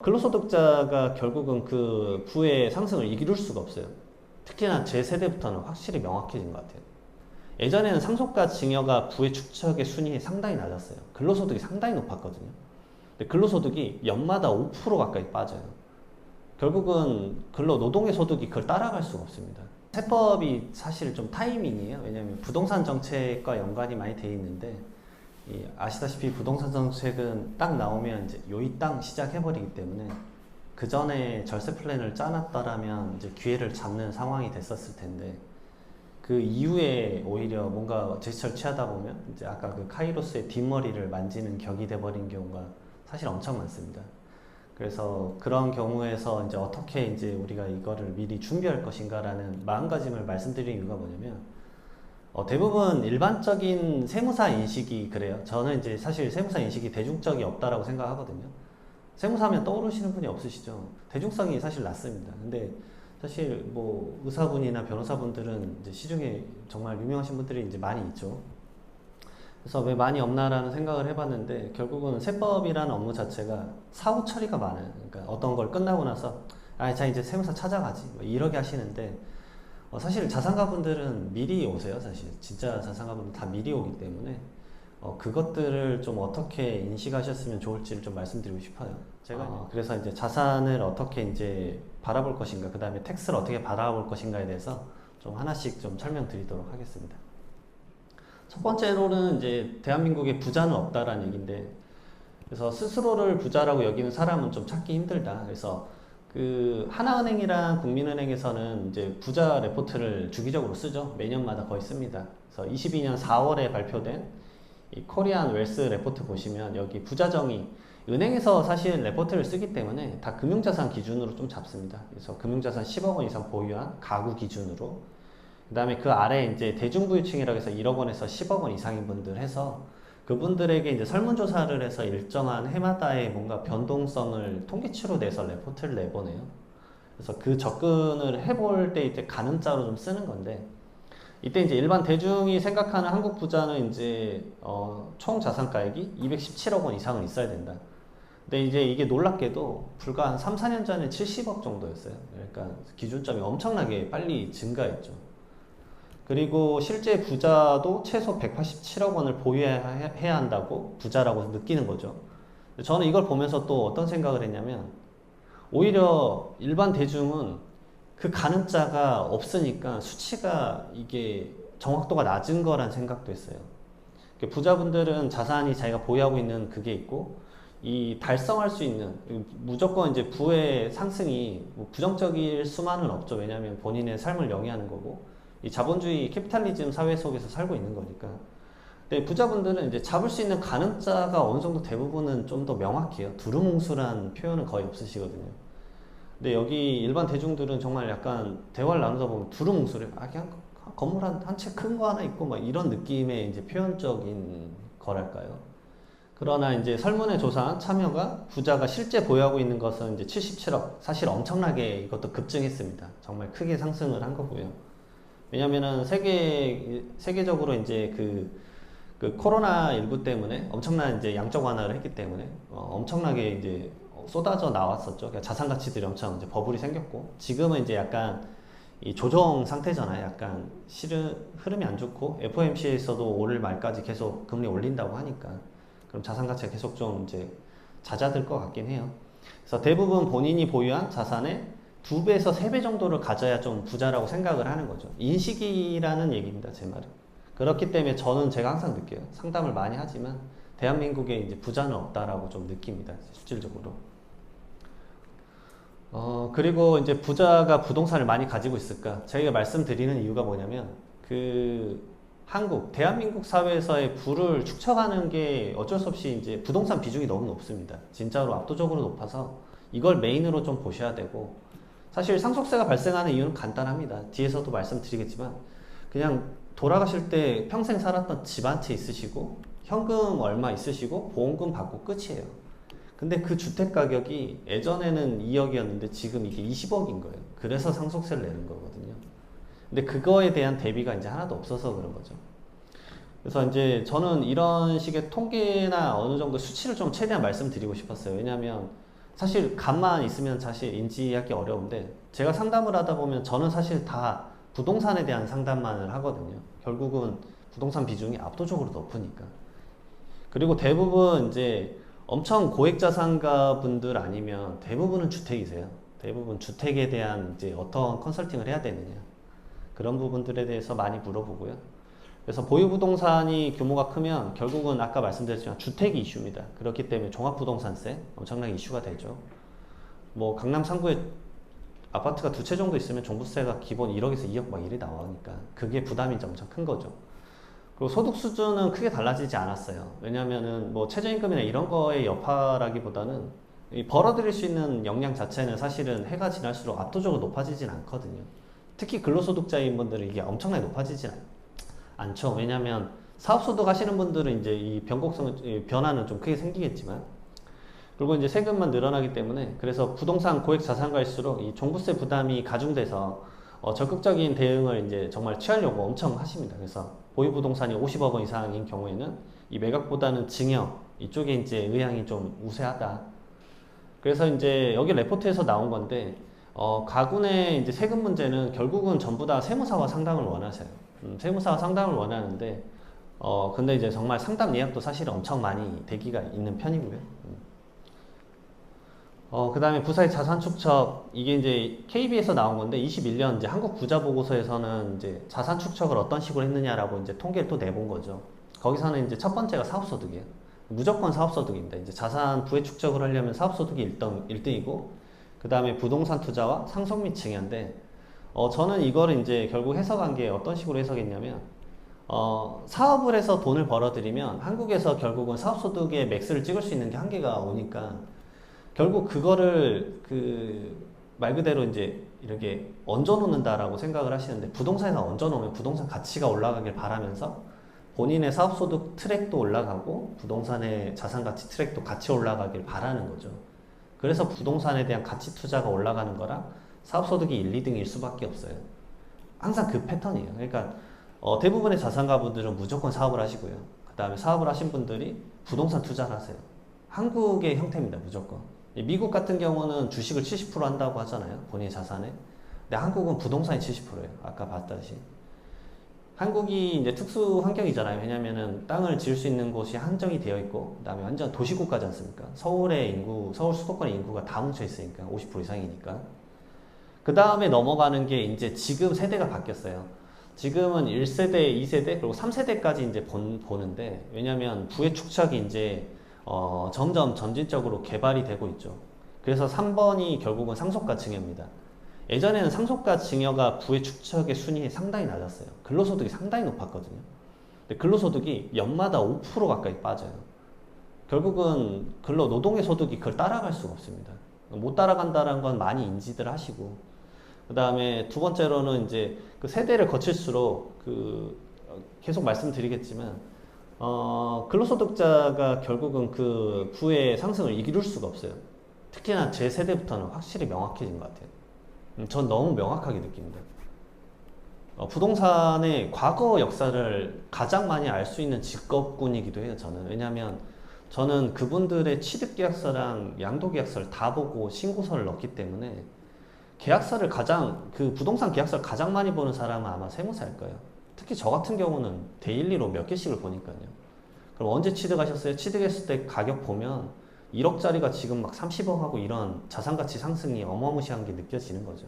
근로소득자가 결국은 그 부의 상승을 이룰 수가 없어요. 특히나 제 세대부터는 확실히 명확해진 것 같아요. 예전에는 상속과 증여가 부의 축적의 순위 상당히 낮았어요. 근로소득이 상당히 높았거든요. 근데 근로소득이 연마다 5% 가까이 빠져요. 결국은 노동의 소득이 그걸 따라갈 수가 없습니다. 세법이 사실 좀 타이밍이에요. 왜냐하면 부동산 정책과 연관이 많이 돼 있는데, 아시다시피 부동산 정책은 딱 나오면 이제 요이 땅 시작해버리기 때문에 그 전에 절세 플랜을 짜놨더라면 이제 기회를 잡는 상황이 됐었을 텐데, 그 이후에 오히려 뭔가 제스처를 취하다 보면 이제 아까 그 카이로스의 뒷머리를 만지는 격이 돼버린 경우가 사실 엄청 많습니다. 그래서 그런 경우에서 이제 어떻게 이제 우리가 이거를 미리 준비할 것인가라는 마음가짐을 말씀드리는 이유가 뭐냐면, 대부분 일반적인 세무사 인식이 그래요. 저는 이제 사실 세무사 인식이 대중적이 없다라고 생각하거든요. 세무사하면 떠오르시는 분이 없으시죠? 대중성이 사실 낮습니다. 근데 사실 뭐 의사분이나 변호사분들은 이제 시중에 정말 유명하신 분들이 이제 많이 있죠. 그래서 왜 많이 없나라는 생각을 해봤는데, 결국은 세법이라는 업무 자체가 사후 처리가 많아요. 그러니까 어떤 걸 끝나고 나서 자 이제 세무사 찾아가지 뭐 이렇게 하시는데, 사실 자산가분들은 미리 오세요. 사실 진짜 자산가분들 다 미리 오기 때문에 그것들을 좀 어떻게 인식하셨으면 좋을지를 좀 말씀드리고 싶어요. 제가 그래서 이제 자산을 어떻게 이제 바라볼 것인가, 그 다음에 텍스를 어떻게 바라볼 것인가에 대해서 좀 하나씩 좀 설명드리도록 하겠습니다. 첫 번째로는 이제 대한민국에 부자는 없다라는 얘기인데, 그래서 스스로를 부자라고 여기는 사람은 좀 찾기 힘들다. 그래서 그 하나은행이랑 국민은행에서는 이제 부자 레포트를 주기적으로 쓰죠. 매년마다 거의 씁니다. 그래서 22년 4월에 발표된 이 코리안 웰스 레포트 보시면 여기 부자정의, 은행에서 사실 레포트를 쓰기 때문에 다 금융자산 기준으로 좀 잡습니다. 그래서 금융자산 10억 원 이상 보유한 가구 기준으로, 그 다음에 그 아래 이제 대중부유층이라고 해서 1억 원에서 10억 원 이상인 분들 해서 그분들에게 이제 설문조사를 해서 일정한 해마다의 뭔가 변동성을 통계치로 내서 레포트를 내보내요. 그래서 그 접근을 해볼 때 이제 가늠자로 좀 쓰는 건데, 이때 이제 일반 대중이 생각하는 한국 부자는 이제 총 자산가액이 217억 원 이상은 있어야 된다. 근데 이제 이게 놀랍게도 불과 한 3, 4년 전에 70억 정도였어요. 그러니까 기준점이 엄청나게 빨리 증가했죠. 그리고 실제 부자도 최소 187억 원을 보유해야 한다고 부자라고 느끼는 거죠. 저는 이걸 보면서 또 어떤 생각을 했냐면, 오히려 일반 대중은 그 가늠자가 없으니까 수치가 이게 정확도가 낮은 거란 생각도 했어요. 부자분들은 자산이 자기가 보유하고 있는 그게 있고, 이 달성할 수 있는 무조건 이제 부의 상승이 뭐 부정적일 수만은 없죠. 왜냐하면 본인의 삶을 영위하는 거고, 이 자본주의 캐피탈리즘 사회 속에서 살고 있는 거니까. 근데 부자분들은 이제 잡을 수 있는 가늠자가 어느 정도 대부분은 좀 더 명확해요. 두루뭉술한 표현은 거의 없으시거든요. 근데 여기 일반 대중들은 정말 약간 대화를 나누다 보면 두루뭉술해. 그냥 건물 한 채 큰 거 하나 있고 막 이런 느낌의 이제 표현적인 거랄까요. 그러나 이제 설문에 조사한 참여가 부자가 실제 보유하고 있는 것은 이제 77억. 사실 엄청나게 이것도 급증했습니다. 정말 크게 상승을 한 거고요. 왜냐면은 세계적으로 이제 그 코로나19 때문에 엄청난 이제 양적 완화를 했기 때문에 엄청나게 이제 쏟아져 나왔었죠. 그러니까 자산 가치들이 엄청 이제 버블이 생겼고, 지금은 이제 약간 이 조정 상태잖아요. 약간 실은 흐름이 안 좋고, FOMC에서도 올 말까지 계속 금리 올린다고 하니까 그럼 자산 가치가 계속 좀 이제 잦아들 것 같긴 해요. 그래서 대부분 본인이 보유한 자산의 2배에서 3배 정도를 가져야 좀 부자라고 생각을 하는 거죠. 인식이라는 얘기입니다, 제 말은. 그렇기 때문에 제가 항상 느껴요. 상담을 많이 하지만 대한민국에 이제 부자는 없다라고 좀 느낍니다, 실질적으로. 그리고 이제 부자가 부동산을 많이 가지고 있을까? 저희가 말씀드리는 이유가 뭐냐면, 대한민국 사회에서의 부를 축적하는 게 어쩔 수 없이 이제 부동산 비중이 너무 높습니다. 진짜로 압도적으로 높아서 이걸 메인으로 좀 보셔야 되고, 사실 상속세가 발생하는 이유는 간단합니다. 뒤에서도 말씀드리겠지만, 그냥 돌아가실 때 평생 살았던 집 한 채 있으시고, 현금 얼마 있으시고, 보험금 받고 끝이에요. 근데 그 주택 가격이 예전에는 2억이었는데 지금 이게 20억인 거예요. 그래서 상속세를 내는 거거든요. 근데 그거에 대한 대비가 이제 하나도 없어서 그런 거죠. 그래서 이제 저는 이런 식의 통계나 어느 정도 수치를 좀 최대한 말씀드리고 싶었어요. 왜냐하면 사실 감만 있으면 사실 인지하기 어려운데 제가 상담을 하다 보면 저는 사실 다 부동산에 대한 상담만을 하거든요. 결국은 부동산 비중이 압도적으로 높으니까. 그리고 대부분 이제 엄청 고액 자산가 분들 아니면 대부분은 주택이세요. 대부분 주택에 대한 이제 어떤 컨설팅을 해야 되느냐. 그런 부분들에 대해서 많이 물어보고요. 그래서 보유 부동산이 규모가 크면 결국은 아까 말씀드렸지만 주택이 이슈입니다. 그렇기 때문에 종합부동산세 엄청나게 이슈가 되죠. 뭐 강남 3구에 아파트가 두 채 정도 있으면 종부세가 기본 1억에서 2억 막 이래 나오니까 그게 부담이 엄청 큰 거죠. 그리고 소득 수준은 크게 달라지지 않았어요. 왜냐면은 뭐 최저임금이나 이런 거의 여파라기보다는 이 벌어들일 수 있는 역량 자체는 사실은 해가 지날수록 압도적으로 높아지진 않거든요. 특히 근로소득자인 분들은 이게 엄청나게 높아지진 않죠. 왜냐면 사업소득 하시는 분들은 이제 이 변화는 좀 크게 생기겠지만 그리고 이제 세금만 늘어나기 때문에 그래서 부동산 고액 자산가일수록 이 종부세 부담이 가중돼서 적극적인 대응을 이제 정말 취하려고 엄청 하십니다. 그래서 보유 부동산이 50억 원 이상인 경우에는 이 매각보다는 증여 이쪽에 이제 의향이 좀 우세하다. 그래서 이제 여기 레포트에서 나온 건데 가군의 이제 세금 문제는 결국은 전부 다 세무사와 상담을 원하세요. 세무사와 상담을 원하는데 근데 이제 정말 상담 예약도 사실 엄청 많이 대기가 있는 편이고요. 그 다음에 부사의 자산 축척, 이게 이제 KB에서 나온 건데, 21년 이제 한국 부자 보고서에서는 이제 자산 축척을 어떤 식으로 했느냐라고 이제 통계를 또 내본 거죠. 거기서는 이제 첫 번째가 사업소득이에요. 무조건 사업소득입니다. 이제 자산 부의 축적을 하려면 사업소득이 1등이고, 그 다음에 부동산 투자와 상속 및 증여인데, 저는 이거를 이제 결국 해석한 게 어떤 식으로 해석했냐면, 사업을 해서 돈을 벌어들이면 한국에서 결국은 사업소득의 맥스를 찍을 수 있는 게 한계가 오니까, 결국 그거를 말 그대로 이제 이렇게 얹어 놓는다라고 생각을 하시는데 부동산에다 얹어 놓으면 부동산 가치가 올라가길 바라면서 본인의 사업소득 트랙도 올라가고 부동산의 자산가치 트랙도 같이 올라가길 바라는 거죠. 그래서 부동산에 대한 가치 투자가 올라가는 거랑 사업소득이 1, 2등일 수밖에 없어요. 항상 그 패턴이에요. 그러니까 대부분의 자산가분들은 무조건 사업을 하시고요. 그 다음에 사업을 하신 분들이 부동산 투자를 하세요. 한국의 형태입니다. 무조건. 미국 같은 경우는 주식을 70% 한다고 하잖아요. 본인의 자산에. 근데 한국은 부동산이 70%예요. 아까 봤다시피. 한국이 이제 특수 환경이잖아요. 왜냐면은 땅을 지을 수 있는 곳이 한정이 되어 있고, 그 다음에 완전 도시국가지 않습니까? 서울의 인구, 서울 수도권의 인구가 다 뭉쳐 있으니까, 50% 이상이니까. 그 다음에 넘어가는 게 이제 지금 세대가 바뀌었어요. 지금은 1세대, 2세대, 그리고 3세대까지 이제 보는데, 왜냐면 부의 축척이 이제 점점 점진적으로 개발이 되고 있죠. 그래서 3번이 결국은 상속과 증여입니다. 예전에는 상속과 증여가 부의 축척의 순위이 상당히 낮았어요. 근로소득이 상당히 높았거든요. 근데 근로소득이 연마다 5% 가까이 빠져요. 결국은 노동의 소득이 그걸 따라갈 수가 없습니다. 못 따라간다는 건 많이 인지들 하시고, 그 다음에 두 번째로는 이제 그 세대를 거칠수록 계속 말씀드리겠지만, 근로소득자가 결국은 그 부의 상승을 이룰 수가 없어요. 특히나 제 세대부터는 확실히 명확해진 것 같아요. 전 너무 명확하게 느낍니다. 부동산의 과거 역사를 가장 많이 알 수 있는 직업군이기도 해요, 저는. 왜냐면 저는 그분들의 취득계약서랑 양도계약서를 다 보고 신고서를 넣기 때문에 부동산 계약서를 가장 많이 보는 사람은 아마 세무사일 거예요. 특히 저 같은 경우는 데일리로 몇 개씩을 보니까요. 그럼 언제 취득하셨어요? 취득했을 때 가격 보면 1억짜리가 지금 막 30억 하고 이런 자산가치 상승이 어마무시한 게 느껴지는 거죠.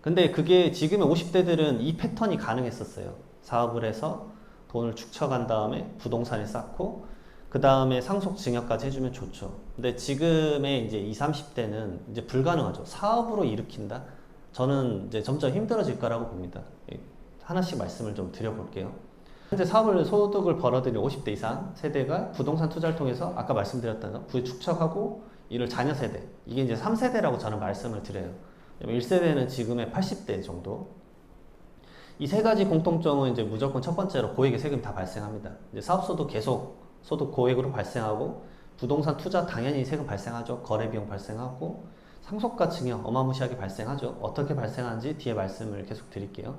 근데 그게 지금의 50대들은 이 패턴이 가능했었어요. 사업을 해서 돈을 축척한 다음에 부동산에 쌓고 그 다음에 상속 증여까지 해주면 좋죠. 근데 지금의 이제 20, 30대는 이제 불가능하죠. 사업으로 일으킨다? 저는 이제 점점 힘들어질 거라고 봅니다. 하나씩 말씀을 좀 드려볼게요. 현재 소득을 벌어들인 50대 이상 세대가 부동산 투자를 통해서 아까 말씀드렸던 거, 부의 축척하고 이를 자녀 세대, 이게 이제 3세대라고 저는 말씀을 드려요. 1세대는 지금의 80대 정도. 이 세 가지 공통점은 이제 무조건 첫 번째로 고액의 세금이 다 발생합니다. 이제 사업소득 계속 소득 고액으로 발생하고 부동산 투자 당연히 세금 발생하죠. 거래 비용 발생하고 상속과 증여 어마무시하게 발생하죠. 어떻게 발생하는지 뒤에 말씀을 계속 드릴게요.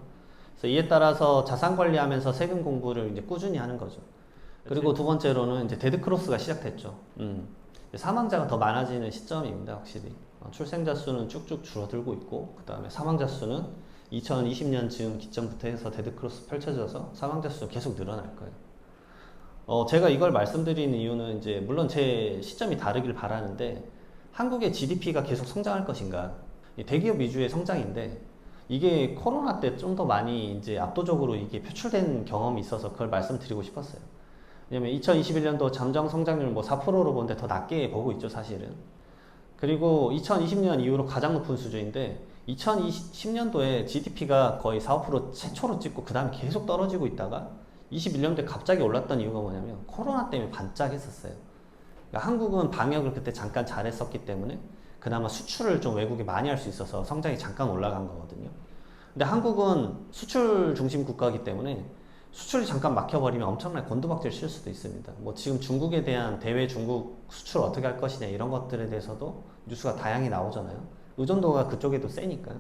그래서 이에 따라서 자산 관리하면서 세금 공부를 이제 꾸준히 하는 거죠. 그리고 두 번째로는 이제 데드크로스가 시작됐죠. 사망자가 더 많아지는 시점입니다. 확실히 출생자 수는 쭉쭉 줄어들고 있고, 그 다음에 사망자 수는 2020년 즈음 기점부터 해서 데드크로스 펼쳐져서 사망자 수 계속 늘어날 거예요. 제가 이걸 말씀드리는 이유는 이제 물론 제 시점이 다르길 바라는데, 한국의 GDP가 계속 성장할 것인가, 대기업 위주의 성장인데 이게 코로나 때 좀 더 많이 이제 압도적으로 이게 표출된 경험이 있어서 그걸 말씀드리고 싶었어요. 왜냐면 2021년도 잠정 성장률 뭐 4%로 보는데 더 낮게 보고 있죠, 사실은. 그리고 2020년 이후로 가장 높은 수준인데 2010년도에 GDP가 거의 4, 5% 최초로 찍고 그 다음에 계속 떨어지고 있다가 21년도에 갑자기 올랐던 이유가 뭐냐면 코로나 때문에 반짝했었어요. 그러니까 한국은 방역을 그때 잠깐 잘했었기 때문에 그나마 수출을 좀 외국에 많이 할 수 있어서 성장이 잠깐 올라간 거거든요. 근데 한국은 수출 중심 국가이기 때문에 수출이 잠깐 막혀버리면 엄청나게 곤두박질 칠 수도 있습니다. 뭐 지금 중국에 대한 대외 중국 수출 어떻게 할 것이냐 이런 것들에 대해서도 뉴스가 다양히 나오잖아요. 의존도가 그쪽에도 세니까요.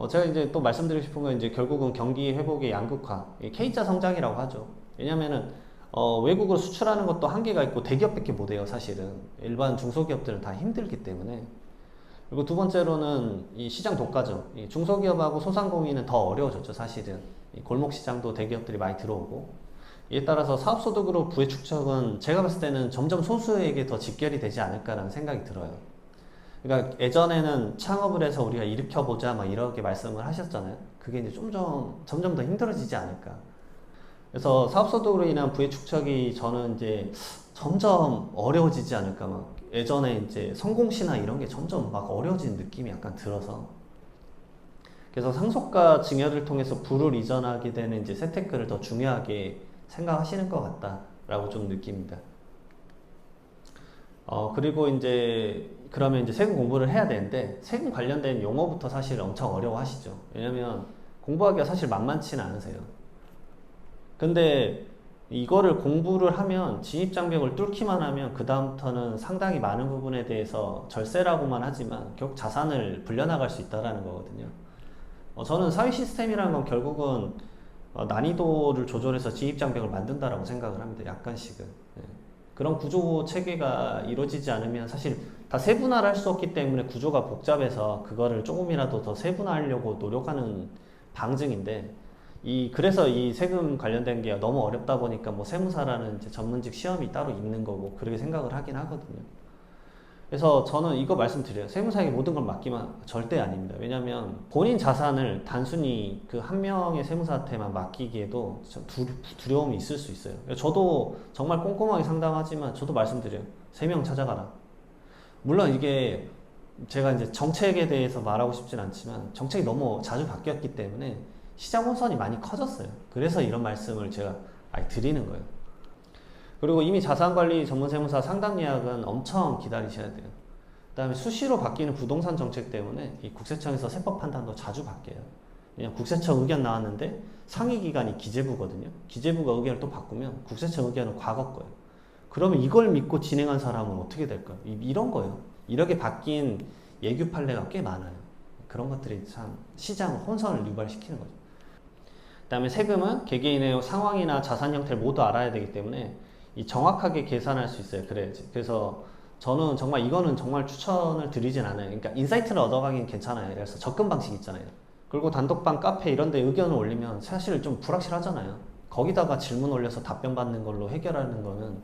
제가 이제 또 말씀드리고 싶은 건 이제 결국은 경기 회복의 양극화, K자 성장이라고 하죠. 왜냐면은 외국으로 수출하는 것도 한계가 있고 대기업밖에 못해요, 사실은. 일반 중소기업들은 다 힘들기 때문에. 그리고 두 번째로는 이 시장 독과점. 이 중소기업하고 소상공인은 더 어려워졌죠, 사실은. 이 골목 시장도 대기업들이 많이 들어오고. 이에 따라서 사업소득으로 부의 축적은 제가 봤을 때는 점점 소수에게 더 집결이 되지 않을까라는 생각이 들어요. 그러니까 예전에는 창업을 해서 우리가 일으켜보자 막 이렇게 말씀을 하셨잖아요. 그게 이제 점점 더 힘들어지지 않을까. 그래서 사업소득으로 인한 부의 축적이 저는 이제 점점 어려워지지 않을까. 막 예전에 이제 성공시나 이런 게 점점 막 어려워지는 느낌이 약간 들어서, 그래서 상속과 증여를 통해서 부를 이전하게 되는 이제 세테크를 더 중요하게 생각하시는 것 같다라고 좀 느낍니다. 그리고 이제 그러면 이제 세금 공부를 해야 되는데 세금 관련된 용어부터 사실 엄청 어려워하시죠. 왜냐면 공부하기가 사실 만만치는 않으세요. 근데 이거를 공부를 하면 진입장벽을 뚫기만 하면 그 다음부터는 상당히 많은 부분에 대해서 절세라고만 하지만 결국 자산을 불려나갈 수 있다는 거거든요. 저는 사회 시스템이라는 건 결국은 난이도를 조절해서 진입장벽을 만든다라고 생각을 합니다. 약간씩은. 네. 그런 구조 체계가 이루어지지 않으면 사실 다 세분화를 할 수 없기 때문에 구조가 복잡해서 그거를 조금이라도 더 세분화하려고 노력하는 방증인데, 그래서 이 세금 관련된 게 너무 어렵다 보니까 뭐 세무사라는 이제 전문직 시험이 따로 있는 거고 그렇게 생각을 하긴 하거든요. 그래서 저는 이거 말씀드려요. 세무사에게 모든 걸 맡기면 절대 아닙니다. 왜냐면 본인 자산을 단순히 그 한 명의 세무사한테만 맡기기에도 두려움이 있을 수 있어요. 저도 정말 꼼꼼하게 상담하지만 저도 말씀드려요. 3명 찾아가라. 물론 이게 제가 이제 정책에 대해서 말하고 싶진 않지만 정책이 너무 자주 바뀌었기 때문에 시장 혼선이 많이 커졌어요. 그래서 이런 말씀을 제가 드리는 거예요. 그리고 이미 자산관리 전문세무사 상담 예약은 엄청 기다리셔야 돼요. 그 다음에 수시로 바뀌는 부동산 정책 때문에 이 국세청에서 세법 판단도 자주 바뀌어요. 그냥 국세청 의견 나왔는데 상위기관이 기재부거든요. 기재부가 의견을 또 바꾸면 국세청 의견은 과거 거예요. 그러면 이걸 믿고 진행한 사람은 어떻게 될까요? 이런 거예요. 이렇게 바뀐 예규 판례가 꽤 많아요. 그런 것들이 참 시장 혼선을 유발시키는 거죠. 그 다음에 세금은 개개인의 상황이나 자산 형태를 모두 알아야 되기 때문에 정확하게 계산할 수 있어요. 그래야지. 그래서 저는 정말 이거는 정말 추천을 드리진 않아요. 그러니까 인사이트를 얻어가긴 괜찮아요. 그래서 접근 방식 있잖아요. 그리고 단톡방, 카페 이런 데 의견을 올리면 사실 좀 불확실하잖아요. 거기다가 질문 올려서 답변 받는 걸로 해결하는 거는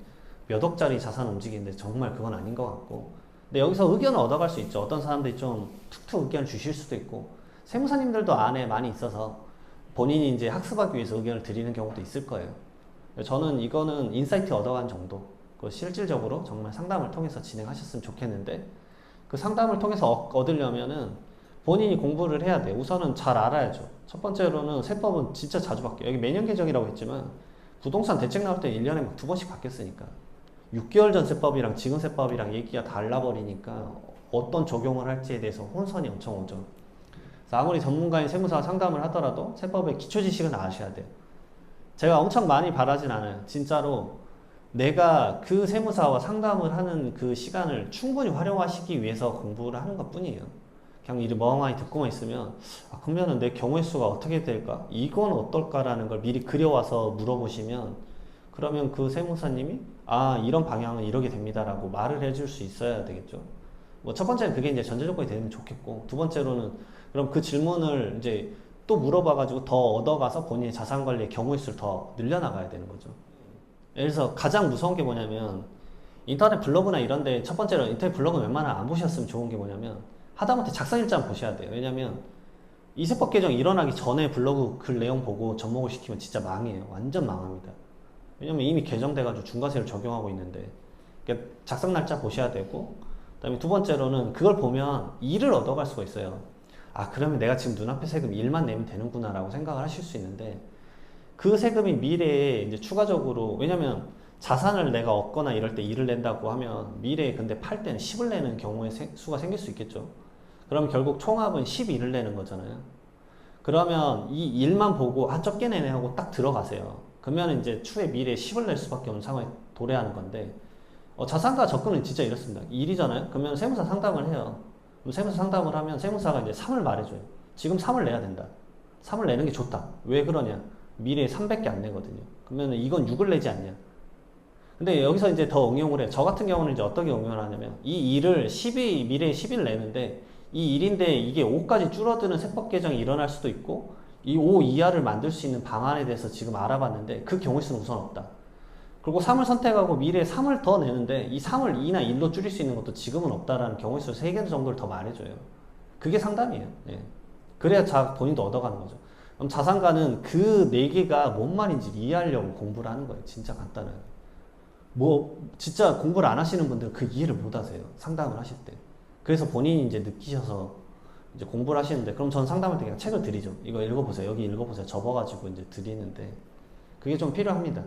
몇 억짜리 자산 움직이는데 정말 그건 아닌 것 같고, 근데 여기서 의견을 얻어갈 수 있죠. 어떤 사람들이 좀 툭툭 의견을 주실 수도 있고, 세무사님들도 안에 많이 있어서 본인이 이제 학습하기 위해서 의견을 드리는 경우도 있을 거예요. 저는 이거는 인사이트 얻어간 정도, 실질적으로 정말 상담을 통해서 진행하셨으면 좋겠는데, 그 상담을 통해서 얻으려면은 본인이 공부를 해야 돼. 우선은 잘 알아야죠. 첫 번째로는 세법은 진짜 자주 바뀌어요. 여기 매년 개정이라고 했지만 부동산 대책 나올 때 1년에 막 2번씩 바뀌었으니까 6개월 전 세법이랑 지금 세법이랑 얘기가 달라버리니까 어떤 적용을 할지에 대해서 혼선이 엄청 오죠. 그래서 아무리 전문가인 세무사 상담을 하더라도 세법의 기초 지식은 아셔야 돼요. 제가 엄청 많이 바라진 않아요. 진짜로 내가 그 세무사와 상담을 하는 그 시간을 충분히 활용하시기 위해서 공부를 하는 것 뿐이에요. 그냥 이를 멍하니 듣고만 있으면 그러면은 내 경우의 수가 어떻게 될까? 이건 어떨까라는 걸 미리 그려와서 물어보시면 그러면 그 세무사님이 아, 이런 방향은 이러게 됩니다라고 말을 해줄 수 있어야 되겠죠. 뭐 첫 번째는 그게 이제 전제 조건이 되면 좋겠고, 두 번째로는 그럼 그 질문을 이제 또 물어봐가지고 더 얻어가서 본인의 자산 관리의 경우의 수를 더 늘려나가야 되는 거죠. 예를 들어서 가장 무서운 게 뭐냐면 인터넷 블로그나 이런데 첫 번째로 인터넷 블로그 웬만하면 안 보셨으면 좋은 게 뭐냐면 하다못해 작성일자만 보셔야 돼요. 왜냐면 이 세법 개정 일어나기 전에 블로그 글 내용 보고 접목을 시키면 진짜 망해요. 완전 망합니다. 왜냐면 이미 개정돼가지고 중과세를 적용하고 있는데, 그러니까 작성 날짜 보셔야 되고, 그다음에 두 번째로는 그걸 보면 이를 얻어갈 수가 있어요. 아, 그러면 내가 지금 눈앞에 세금 1만 내면 되는구나라고 생각을 하실 수 있는데, 그 세금이 미래에 이제 추가적으로, 왜냐면 자산을 내가 얻거나 이럴 때 1을 낸다고 하면 미래에 근데 팔 때는 10을 내는 경우의 수가 생길 수 있겠죠. 그럼 결국 총합은 12를 내는 거잖아요. 그러면 이 1만 보고 아, 적게 내네 하고 딱 들어가세요. 그러면 이제 추후에 미래에 10을 낼 수밖에 없는 상황에 도래하는 건데, 자산가 접근은 진짜 이렇습니다. 1이잖아요. 그러면 세무사 상담을 해요. 그럼 세무사 상담을 하면 세무사가 이제 3을 말해줘요. 지금 3을 내야 된다. 3을 내는 게 좋다. 왜 그러냐? 미래에 300개 안 내거든요. 그러면 이건 6을 내지 않냐? 근데 여기서 이제 더 응용을 해요. 저 같은 경우는 이제 어떻게 응용을 하냐면 이 1을 10이 미래에 10일 내는데 이 1인데 이게 5까지 줄어드는 세법 개정이 일어날 수도 있고 이 5 이하를 만들 수 있는 방안에 대해서 지금 알아봤는데 그 경우의 수는 우선 없다. 그리고 3을 선택하고 미래에 3을 더 내는데 이 3을 2나 1로 줄일 수 있는 것도 지금은 없다라는 경우의 수 3개 정도를 더 말해줘요. 그게 상담이에요. 예. 그래야 본인도 얻어가는 거죠. 그럼 자산가는 그 4개가 뭔 말인지 이해하려고 공부를 하는 거예요. 진짜 간단해요. 뭐 진짜 공부를 안 하시는 분들은 그 이해를 못 하세요. 상담을 하실 때. 그래서 본인이 이제 느끼셔서 이제 공부를 하시는데, 그럼 전 상담할 때 그냥 책을 드리죠. 이거 읽어보세요. 여기 읽어보세요. 접어가지고 이제 드리는데 그게 좀 필요합니다.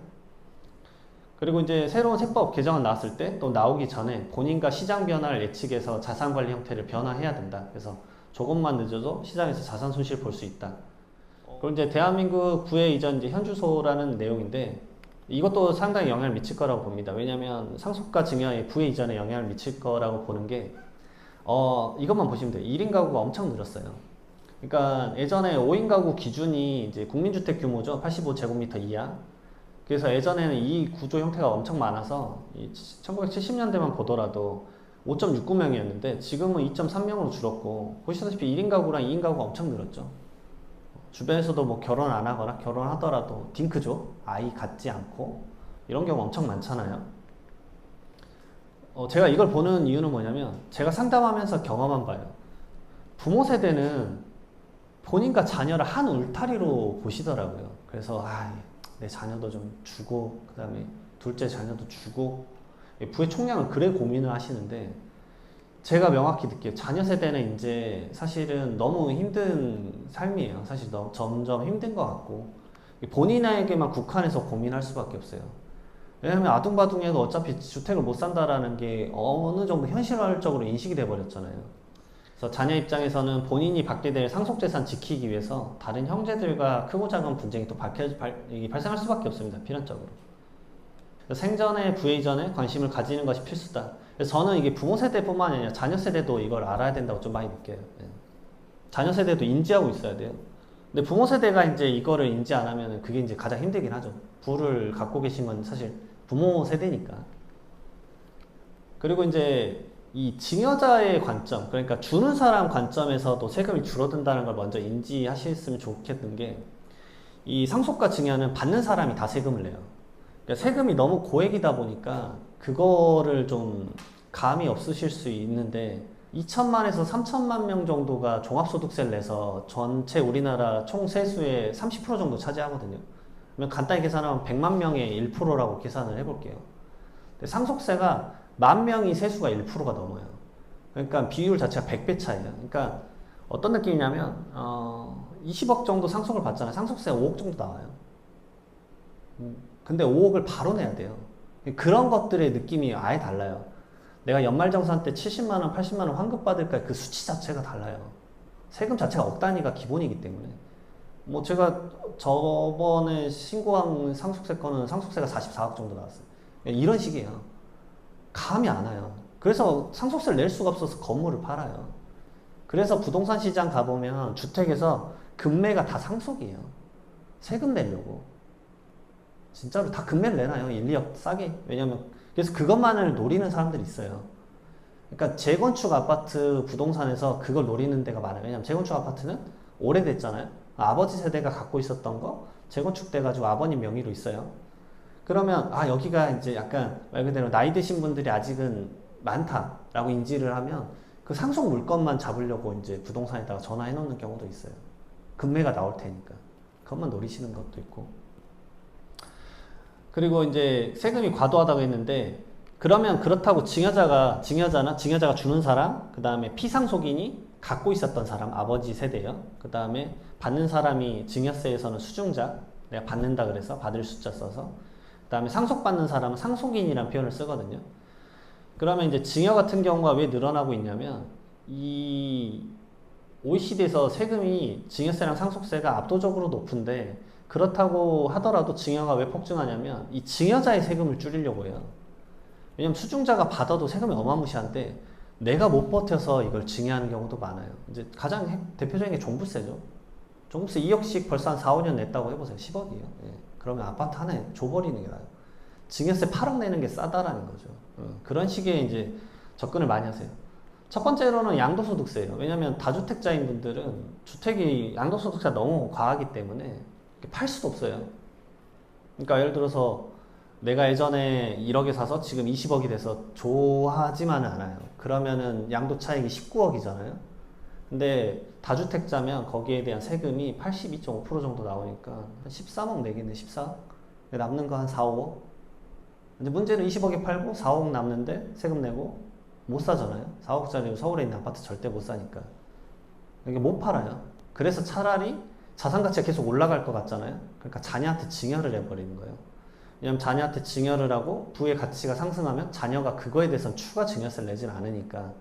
그리고 이제 새로운 세법 개정안 나왔을 때 또 나오기 전에 본인과 시장 변화를 예측해서 자산 관리 형태를 변화해야 된다. 그래서 조금만 늦어도 시장에서 자산 손실 볼 수 있다. 그리고 이제 대한민국 부의 이전 이제 현주소라는 내용인데 이것도 상당히 영향을 미칠 거라고 봅니다. 왜냐하면 상속과 증여의 부의 이전에 영향을 미칠 거라고 보는 게 이것만 보시면 돼요. 1인 가구가 엄청 늘었어요. 그러니까 예전에 5인 가구 기준이 이제 국민주택 규모죠. 85제곱미터 이하. 그래서 예전에는 이 구조 형태가 엄청 많아서 1970년대만 보더라도 5.69명이었는데 지금은 2.3명으로 줄었고, 보시다시피 1인 가구랑 2인 가구가 엄청 늘었죠. 주변에서도 뭐 결혼 안 하거나 결혼하더라도 딩크죠. 아이 갖지 않고 이런 경우 엄청 많잖아요. 제가 이걸 보는 이유는 뭐냐면 제가 상담하면서 경험한 바예요. 부모 세대는 본인과 자녀를 한 울타리로 보시더라고요. 그래서 내 자녀도 좀 주고 그 다음에 둘째 자녀도 주고, 부의 총량은 그래 고민을 하시는데 제가 명확히 느껴요. 자녀 세대는 이제 사실은 너무 힘든 삶이에요. 사실 점점 힘든 것 같고 본인에게만 국한해서 고민할 수밖에 없어요. 왜냐하면 아둥바둥해도 어차피 주택을 못 산다라는 게 어느 정도 현실적으로 인식이 돼버렸잖아요. 그래서 자녀 입장에서는 본인이 받게 될 상속재산 지키기 위해서 다른 형제들과 크고 작은 분쟁이 또 발생할 수밖에 없습니다. 필연적으로. 생전에 부의 이전에 관심을 가지는 것이 필수다. 그래서 저는 이게 부모 세대뿐만 아니라 자녀 세대도 이걸 알아야 된다고 좀 많이 느껴요. 자녀 세대도 인지하고 있어야 돼요. 근데 부모 세대가 이제 이거를 인지 안 하면 그게 이제 가장 힘들긴 하죠. 부를 갖고 계신 건 사실 부모 세대니까. 그리고 이제 이 증여자의 관점, 그러니까 주는 사람 관점에서도 세금이 줄어든다는 걸 먼저 인지하셨으면 좋겠는 게, 이 상속과 증여는 받는 사람이 다 세금을 내요. 그러니까 세금이 너무 고액이다 보니까 그거를 좀 감이 없으실 수 있는데 2천만에서 3천만 명 정도가 종합소득세를 내서 전체 우리나라 총 세수의 30% 정도 차지하거든요. 그러면 간단히 계산하면 100만 명의 1%라고 계산을 해볼게요. 근데 상속세가 10,000명이 세수가 1%가 넘어요. 그러니까 비율 자체가 100배 차이에요. 그러니까 어떤 느낌이냐면 20억 정도 상속을 받잖아요. 상속세가 5억 정도 나와요. 근데 5억을 바로 내야 돼요. 그런 것들의 느낌이 아예 달라요. 내가 연말정산 때 70만원, 80만원 환급받을까, 그 수치 자체가 달라요. 세금 자체가 억 단위가 기본이기 때문에. 뭐 제가 저번에 신고한 상속세 건은 상속세가 44억 정도 나왔어요. 이런 식이에요. 감이 안 와요. 그래서 상속세를 낼 수가 없어서 건물을 팔아요. 그래서 부동산 시장 가보면 주택에서 금매가 다 상속이에요. 세금 내려고. 진짜로 다 금매를 내놔요. 1, 2억 싸게. 왜냐면 그래서 그것만을 노리는 사람들이 있어요. 그러니까 재건축 아파트 부동산에서 그걸 노리는 데가 많아요. 왜냐면 재건축 아파트는 오래됐잖아요. 아버지 세대가 갖고 있었던 거 재건축돼 가지고 아버님 명의로 있어요. 그러면 아 여기가 이제 약간 말 그대로 나이 드신 분들이 아직은 많다라고 인지를 하면 그 상속 물건만 잡으려고 이제 부동산에다가 전화해 놓는 경우도 있어요. 금매가 나올 테니까 그것만 노리시는 것도 있고. 그리고 이제 세금이 과도하다고 했는데 그러면 그렇다고 증여자가 주는 사람, 그 다음에 피상속인이 갖고 있었던 사람, 아버지 세대요. 그 다음에 받는 사람이 증여세에서는 수증자, 내가 받는다 그래서 받을 숫자 써서. 그 다음에 상속받는 사람은 상속인이라는 표현을 쓰거든요. 그러면 이제 증여 같은 경우가 왜 늘어나고 있냐면 이 OECD에서 세금이 증여세랑 상속세가 압도적으로 높은데 그렇다고 하더라도 증여가 왜 폭증하냐면 이 증여자의 세금을 줄이려고 해요. 왜냐면 수증자가 받아도 세금이 어마무시한데 내가 못 버텨서 이걸 증여하는 경우도 많아요. 이제 가장 대표적인 게 종부세죠. 종부세 2억씩 벌써 한 4, 5년 냈다고 해보세요. 10억이에요. 예. 그러면 아파트 하나에 줘버리는 게 나아요. 증여세 8억 내는 게 싸다라는 거죠. 그런 식의 이제 접근을 많이 하세요. 첫 번째로는 양도소득세예요. 왜냐면 다주택자인 분들은 주택이 양도소득세가 너무 과하기 때문에 팔 수도 없어요. 그러니까 예를 들어서 내가 예전에 1억에 사서 지금 20억이 돼서 좋아하지만은 않아요. 그러면은 양도 차익이 19억이잖아요. 근데 다주택자면 거기에 대한 세금이 82.5% 정도 나오니까 한 13억 내겠네, 14억. 남는 거 한 4, 5억. 근데 문제는 20억에 팔고 4억 남는데 세금 내고 못 사잖아요. 4억짜리 서울에 있는 아파트 절대 못 사니까. 이게 못 팔아요. 그래서 차라리 자산 가치가 계속 올라갈 것 같잖아요. 그러니까 자녀한테 증여를 해버리는 거예요. 왜냐면 자녀한테 증여를 하고 부의 가치가 상승하면 자녀가 그거에 대해서는 추가 증여세를 내진 않으니까.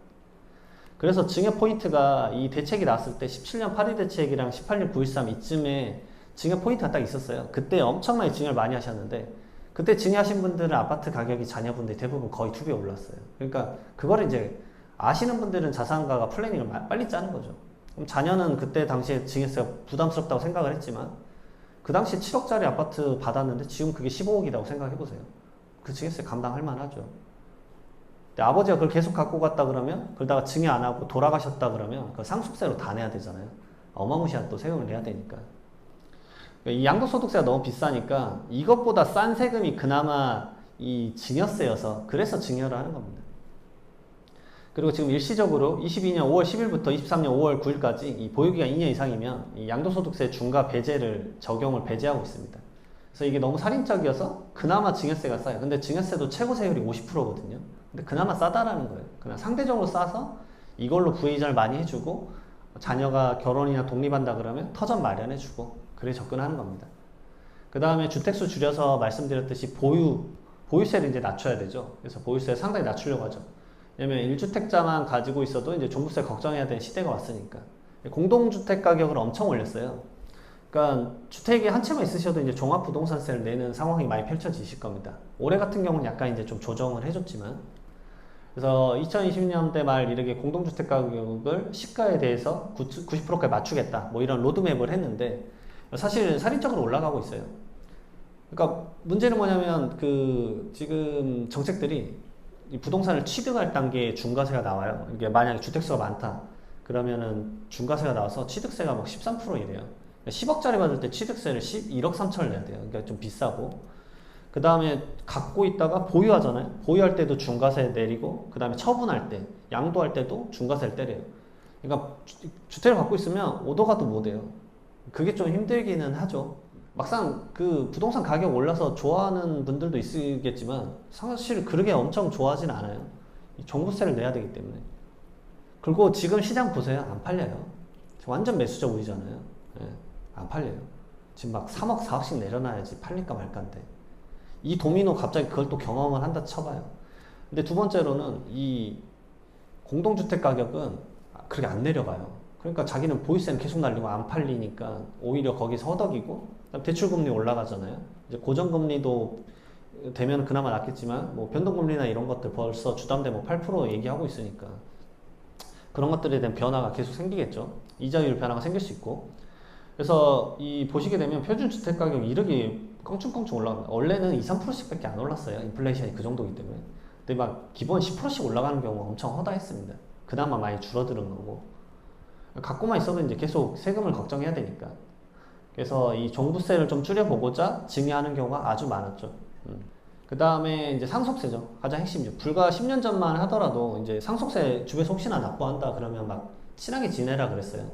그래서 증여 포인트가 이 대책이 나왔을 때 17년 8.1 대책이랑 18년 9.13 이쯤에 증여 포인트가 딱 있었어요. 그때 엄청나게 증여를 많이 하셨는데 그때 증여하신 분들은 아파트 가격이 자녀분들이 대부분 거의 2배 올랐어요. 그러니까 그거를 이제 아시는 분들은 자산가가 플래닝을 빨리 짜는 거죠. 그럼 자녀는 그때 당시에 증여세가 부담스럽다고 생각을 했지만 그 당시에 7억짜리 아파트 받았는데 지금 그게 15억이라고 생각해보세요. 그 증여세 감당할 만하죠. 근데 아버지가 그걸 계속 갖고 갔다 그러면 그러다가 증여 안 하고 돌아가셨다 그러면 그 상속세로 다 내야 되잖아요. 어마무시한 또 세금을 내야 되니까. 이 양도소득세가 너무 비싸니까 이것보다 싼 세금이 그나마 이 증여세여서 그래서 증여를 하는 겁니다. 그리고 지금 일시적으로 22년 5월 10일부터 23년 5월 9일까지 이 보유기간 2년 이상이면 이 양도소득세 중과 배제를 적용을 배제하고 있습니다. 그래서 이게 너무 살인적이어서 그나마 증여세가 싸요. 근데 증여세도 최고 세율이 50%거든요. 근데 그나마 싸다라는 거예요. 그냥 상대적으로 싸서 이걸로 부이자를 많이 해주고 자녀가 결혼이나 독립한다 그러면 터전 마련해주고 그래 접근하는 겁니다. 그 다음에 주택수 줄여서 말씀드렸듯이 보유세를 이제 낮춰야 되죠. 그래서 보유세 상당히 낮추려고 하죠. 왜냐면 1주택자만 가지고 있어도 이제 종부세 걱정해야 되는 시대가 왔으니까. 공동주택 가격을 엄청 올렸어요. 그러니까 주택이 한 채만 있으셔도 이제 종합부동산세를 내는 상황이 많이 펼쳐지실 겁니다. 올해 같은 경우는 약간 이제 좀 조정을 해줬지만. 그래서 2020년대 말 이렇게 공동주택 가격을 시가에 대해서 90%까지 맞추겠다. 뭐 이런 로드맵을 했는데 사실 살인적으로 올라가고 있어요. 그러니까 문제는 뭐냐면 그 지금 정책들이 이 부동산을 취득할 단계에 중과세가 나와요. 이게 만약에 주택수가 많다. 그러면은 중과세가 나와서 취득세가 막 13% 이래요. 10억짜리 받을 때 취득세를 1억 3천을 내야 돼요. 그러니까 좀 비싸고. 그 다음에 갖고 있다가 보유하잖아요. 보유할 때도 중과세 내리고, 그 다음에 처분할 때, 양도할 때도 중과세를 때려요. 그러니까 주택을 갖고 있으면 오도 가도 못 해요. 그게 좀 힘들기는 하죠. 막상 그 부동산 가격 올라서 좋아하는 분들도 있겠지만 사실 그렇게 엄청 좋아하진 않아요. 종부세를 내야 되기 때문에. 그리고 지금 시장 보세요. 안 팔려요. 완전 매수적 우위잖아요. 네, 안 팔려요. 지금 막 3억 4억씩 내려놔야지 팔릴까 말까인데 이 도미노 갑자기 그걸 또 경험을 한다 쳐봐요. 근데 두 번째로는 이 공동주택 가격은 그렇게 안 내려가요. 그러니까 자기는 보유세는 계속 날리고 안 팔리니까 오히려 거기서 허덕이고, 대출금리 올라가잖아요. 이제 고정금리도 되면 그나마 낫겠지만 뭐 변동금리나 이런 것들 벌써 주담대 뭐 8% 얘기하고 있으니까 그런 것들에 대한 변화가 계속 생기겠죠. 이자율 변화가 생길 수 있고. 그래서 이 보시게 되면 표준 주택 가격이 이렇게 껑충껑충 올라갑니다. 원래는 2, 3%씩밖에 안 올랐어요. 인플레이션이 그 정도이기 때문에. 근데 막 기본 10%씩 올라가는 경우가 엄청 허다했습니다. 그나마 많이 줄어드는 거고. 갖고만 있어도 이제 계속 세금을 걱정해야 되니까. 그래서 이 종부세를 좀 줄여보고자 증여하는 경우가 아주 많았죠. 그 다음에 이제 상속세죠. 가장 핵심이죠. 불과 10년 전만 하더라도 이제 상속세 주변에서 혹시나 납부한다 그러면 막 친하게 지내라 그랬어요.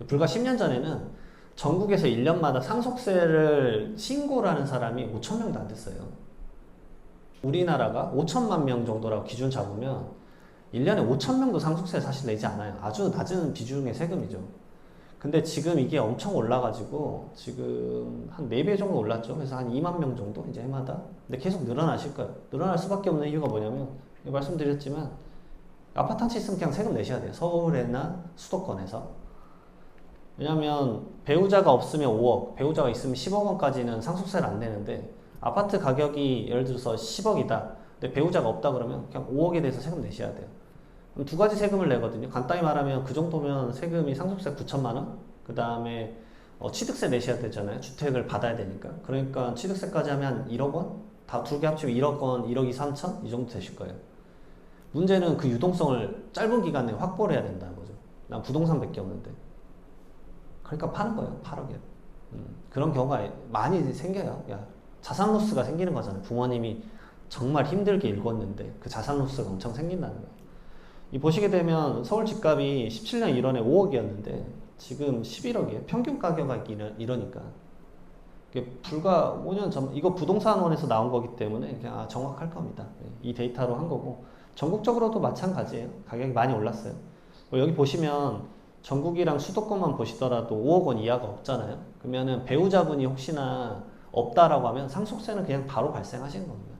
불과 10년 전에는 전국에서 1년마다 상속세를 신고를 하는 사람이 5천 명도 안 됐어요. 우리나라가 5천만 명 정도라고 기준 잡으면 1년에 5천 명도 상속세 사실 내지 않아요. 아주 낮은 비중의 세금이죠. 근데 지금 이게 엄청 올라가지고 지금 한 4배 정도 올랐죠. 그래서 한 2만 명 정도 이제 해마다. 근데 계속 늘어나실 거예요. 늘어날 수밖에 없는 이유가 뭐냐면 말씀드렸지만 아파트 한 채 있으면 그냥 세금 내셔야 돼요. 서울이나 수도권에서. 왜냐면 배우자가 없으면 5억, 배우자가 있으면 10억 원까지는 상속세를 안 내는데 아파트 가격이 예를 들어서 10억이다. 근데 배우자가 없다 그러면 그냥 5억에 대해서 세금 내셔야 돼요. 그럼 두 가지 세금을 내거든요. 간단히 말하면 그 정도면 세금이 상속세 9천만 원, 그 다음에 취득세 내셔야 되잖아요. 주택을 받아야 되니까. 그러니까 취득세까지 하면 1억 원? 다 두 개 합치면 1억 원, 1억 2, 3천? 이 정도 되실 거예요. 문제는 그 유동성을 짧은 기간에 확보를 해야 된다는 거죠. 난 부동산밖에 없는데. 그러니까 파는 거예요. 8억에. 그런 경우가 많이 생겨요. 야, 자산 로스가 생기는 거잖아요. 부모님이 정말 힘들게 읽었는데 그 자산 로스가 엄청 생긴다는 거예요. 이 보시게 되면 서울 집값이 17년 1월에 5억이었는데 지금 11억이에요. 평균 가격이 이러니까. 이게 불과 5년 전, 이거 부동산원에서 나온 거기 때문에 그냥 정확할 겁니다. 이 데이터로 한 거고. 전국적으로도 마찬가지예요. 가격이 많이 올랐어요. 여기 보시면 전국이랑 수도권만 보시더라도 5억 원 이하가 없잖아요. 그러면은 배우자분이 혹시나 없다라고 하면 상속세는 그냥 바로 발생하시는 겁니다.